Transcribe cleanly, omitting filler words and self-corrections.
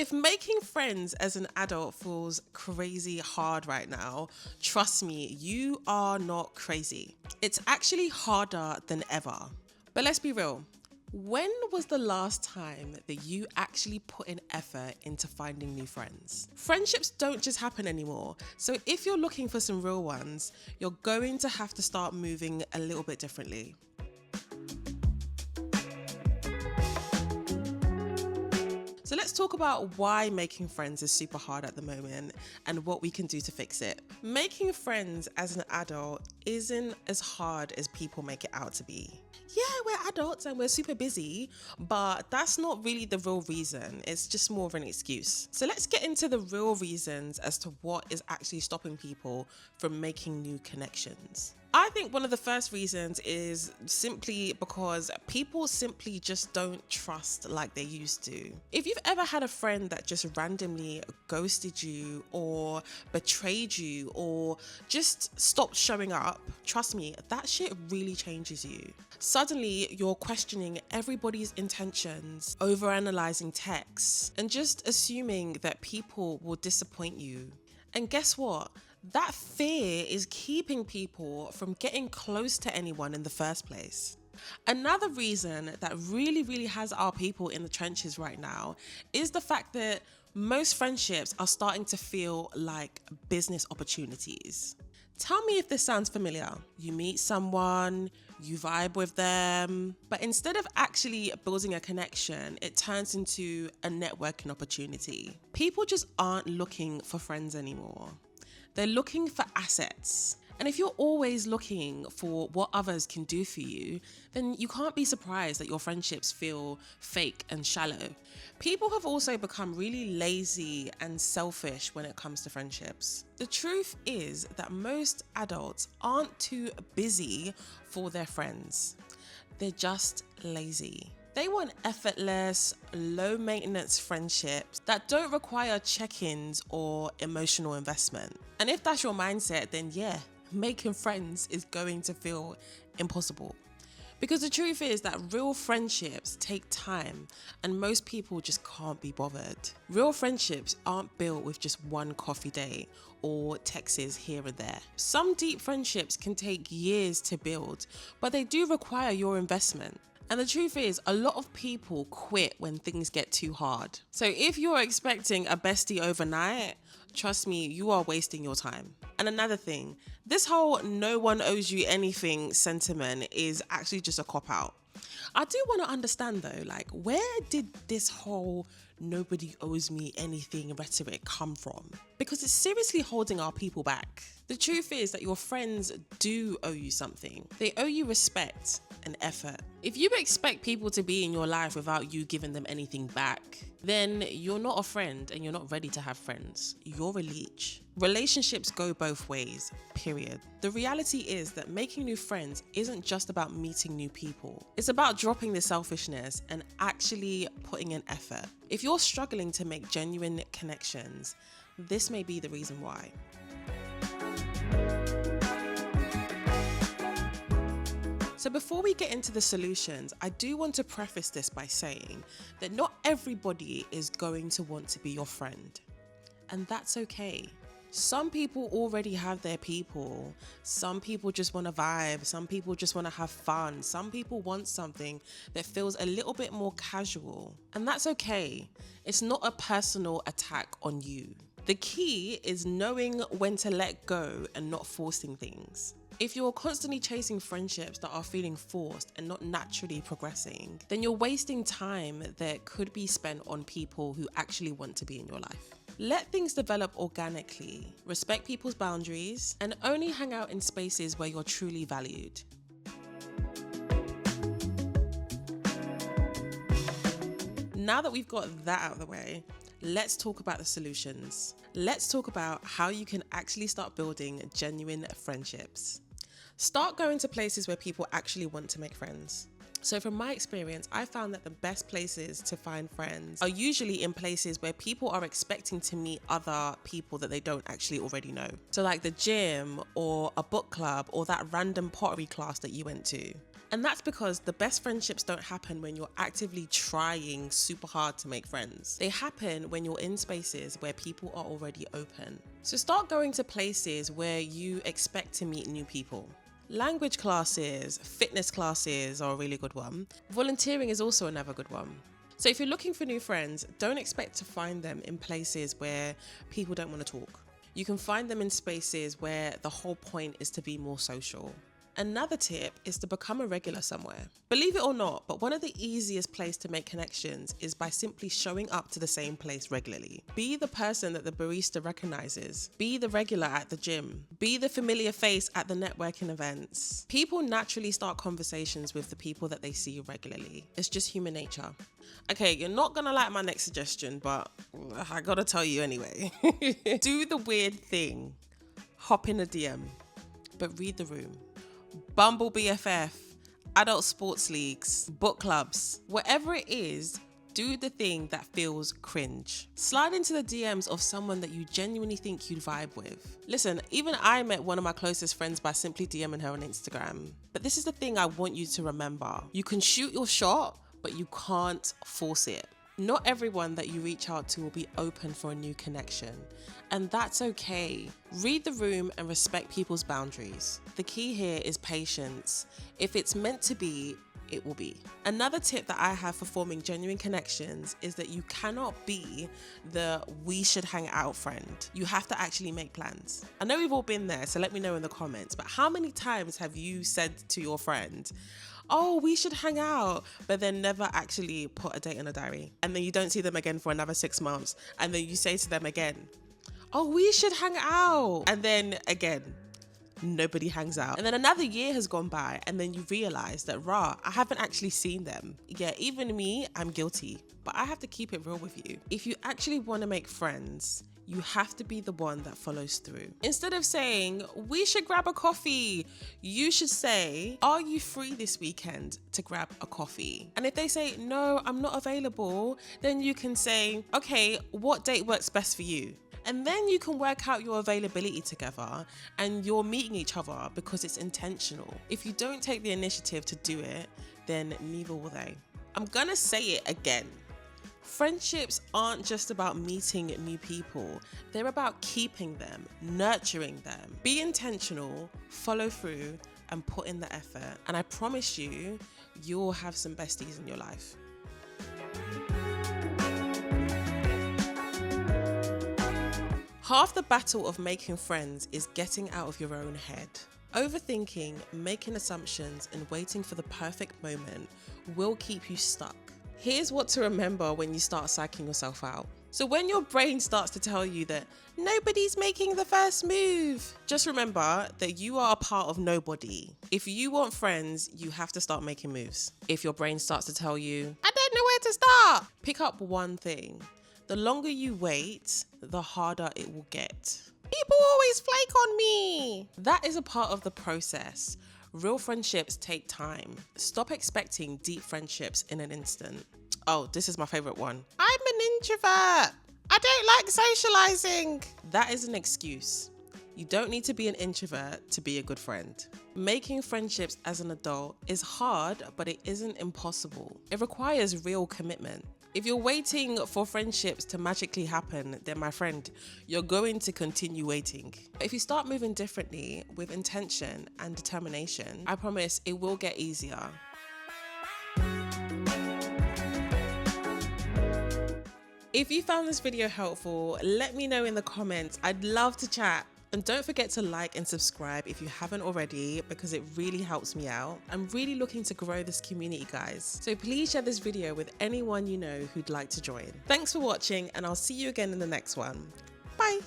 If making friends as an adult feels crazy hard right now, trust me, you are not crazy. It's actually harder than ever. But let's be real. When was the last time that you actually put in effort into finding new friends? Friendships don't just happen anymore. So if you're looking for some real ones, you're going to have to start moving a little bit differently. So let's talk about why making friends is super hard at the moment and what we can do to fix it. Making friends as an adult isn't as hard as people make it out to be. Yeah, we're adults and we're super busy, but that's not really the real reason. It's just more of an excuse. So let's get into the real reasons as to what is actually stopping people from making new connections. I think one of the first reasons is simply because people simply just don't trust like they used to. If you've ever had a friend that just randomly ghosted you or betrayed you or just stopped showing up, trust me, that shit really changes you. Suddenly, you're questioning everybody's intentions, overanalyzing texts, and just assuming that people will disappoint you. And guess what? That fear is keeping people from getting close to anyone in the first place. Another reason that really has our people in the trenches right now is the fact that most friendships are starting to feel like business opportunities. Tell me if this sounds familiar. You meet someone, you vibe with them, but instead of actually building a connection, it turns into a networking opportunity. People just aren't looking for friends anymore. They're looking for assets. And if you're always looking for what others can do for you, then you can't be surprised that your friendships feel fake and shallow. People have also become really lazy and selfish when it comes to friendships. The truth is that most adults aren't too busy for their friends. They're just lazy. They want effortless, low-maintenance friendships that don't require check-ins or emotional investment. And if that's your mindset, then yeah, making friends is going to feel impossible. Because the truth is that real friendships take time and most people just can't be bothered. Real friendships aren't built with just one coffee date or texts here and there. Some deep friendships can take years to build, but they do require your investment. And the truth is, a lot of people quit when things get too hard. So if you're expecting a bestie overnight, trust me, you are wasting your time. And another thing, this whole no one owes you anything sentiment is actually just a cop-out. I do want to understand though, like, where did this whole nobody owes me anything rhetoric come from? Because it's seriously holding our people back. The truth is that your friends do owe you something. They owe you respect and effort. If you expect people to be in your life without you giving them anything back, then you're not a friend and you're not ready to have friends. You're a leech. Relationships go both ways, period. The reality is that making new friends isn't just about meeting new people. It's about dropping the selfishness and actually putting in effort. If you're struggling to make genuine connections, this may be the reason why. So before we get into the solutions, I do want to preface this by saying that not everybody is going to want to be your friend. And that's okay. Some people already have their people. Some people just want to vibe. Some people just want to have fun. Some people want something that feels a little bit more casual. And that's okay. It's not a personal attack on you. The key is knowing when to let go and not forcing things. If you're constantly chasing friendships that are feeling forced and not naturally progressing, then you're wasting time that could be spent on people who actually want to be in your life. Let things develop organically, respect people's boundaries, and only hang out in spaces where you're truly valued. Now that we've got that out of the way, let's talk about the solutions. Let's talk about how you can actually start building genuine friendships. Start going to places where people actually want to make friends. So from my experience, I found that the best places to find friends are usually in places where people are expecting to meet other people that they don't actually already know. So like the gym or a book club or that random pottery class that you went to. And that's because the best friendships don't happen when you're actively trying super hard to make friends. They happen when you're in spaces where people are already open. So start going to places where you expect to meet new people. Language classes, fitness classes are a really good one. Volunteering is also another good one. So if you're looking for new friends, don't expect to find them in places where people don't want to talk. You can find them in spaces where the whole point is to be more social. Another tip is to become a regular somewhere. Believe it or not, but one of the easiest places to make connections is by simply showing up to the same place regularly. Be the person that the barista recognizes. Be the regular at the gym. Be the familiar face at the networking events. People naturally start conversations with the people that they see regularly. It's just human nature. Okay, you're not gonna like my next suggestion, but I gotta tell you anyway. Do the weird thing. Hop in a DM, but read the room. Bumble BFF, adult sports leagues, book clubs, whatever it is, do the thing that feels cringe. Slide into the DMs of someone that you genuinely think you'd vibe with. Listen, even I met one of my closest friends by simply DMing her on Instagram. But this is the thing I want you to remember. You can shoot your shot, but you can't force it. Not everyone that you reach out to will be open for a new connection, and that's okay. Read the room and respect people's boundaries. The key here is patience. If it's meant to be, it will be. Another tip that I have for forming genuine connections is that you cannot be the we should hang out friend. You have to actually make plans. I know we've all been there, so let me know in the comments, but how many times have you said to your friend, oh, we should hang out, but then never actually put a date in a diary? And then you don't see them again for another 6 months. And then you say to them again, oh, we should hang out. And then again, nobody hangs out. And then another year has gone by and then you realize that, I haven't actually seen them. Yeah, even me, I'm guilty, but I have to keep it real with you. If you actually want to make friends, you have to be the one that follows through. Instead of saying, we should grab a coffee, you should say, are you free this weekend to grab a coffee? And if they say, no, I'm not available, then you can say, okay, what date works best for you? And then you can work out your availability together and you're meeting each other because it's intentional. If you don't take the initiative to do it, then neither will they. I'm gonna say it again. Friendships aren't just about meeting new people. They're about keeping them, nurturing them. Be intentional, follow through, and put in the effort. And I promise you, you'll have some besties in your life. Half the battle of making friends is getting out of your own head. Overthinking, making assumptions, and waiting for the perfect moment will keep you stuck. Here's what to remember when you start psyching yourself out. So when your brain starts to tell you that nobody's making the first move, just remember that you are a part of nobody. If you want friends, you have to start making moves. If your brain starts to tell you, I don't know where to start, pick up one thing. The longer you wait, the harder it will get. People always flake on me. That is a part of the process. Real friendships take time. Stop expecting deep friendships in an instant. Oh, this is my favorite one. I'm an introvert. I don't like socializing. That is an excuse. You don't need to be an introvert to be a good friend. Making friendships as an adult is hard, but it isn't impossible. It requires real commitment. If you're waiting for friendships to magically happen, then my friend, you're going to continue waiting. But if you start moving differently with intention and determination, I promise it will get easier. If you found this video helpful, let me know in the comments. I'd love to chat. And don't forget to like and subscribe if you haven't already, because it really helps me out. I'm really looking to grow this community, guys. So please share this video with anyone you know who'd like to join. Thanks for watching, and I'll see you again in the next one. Bye.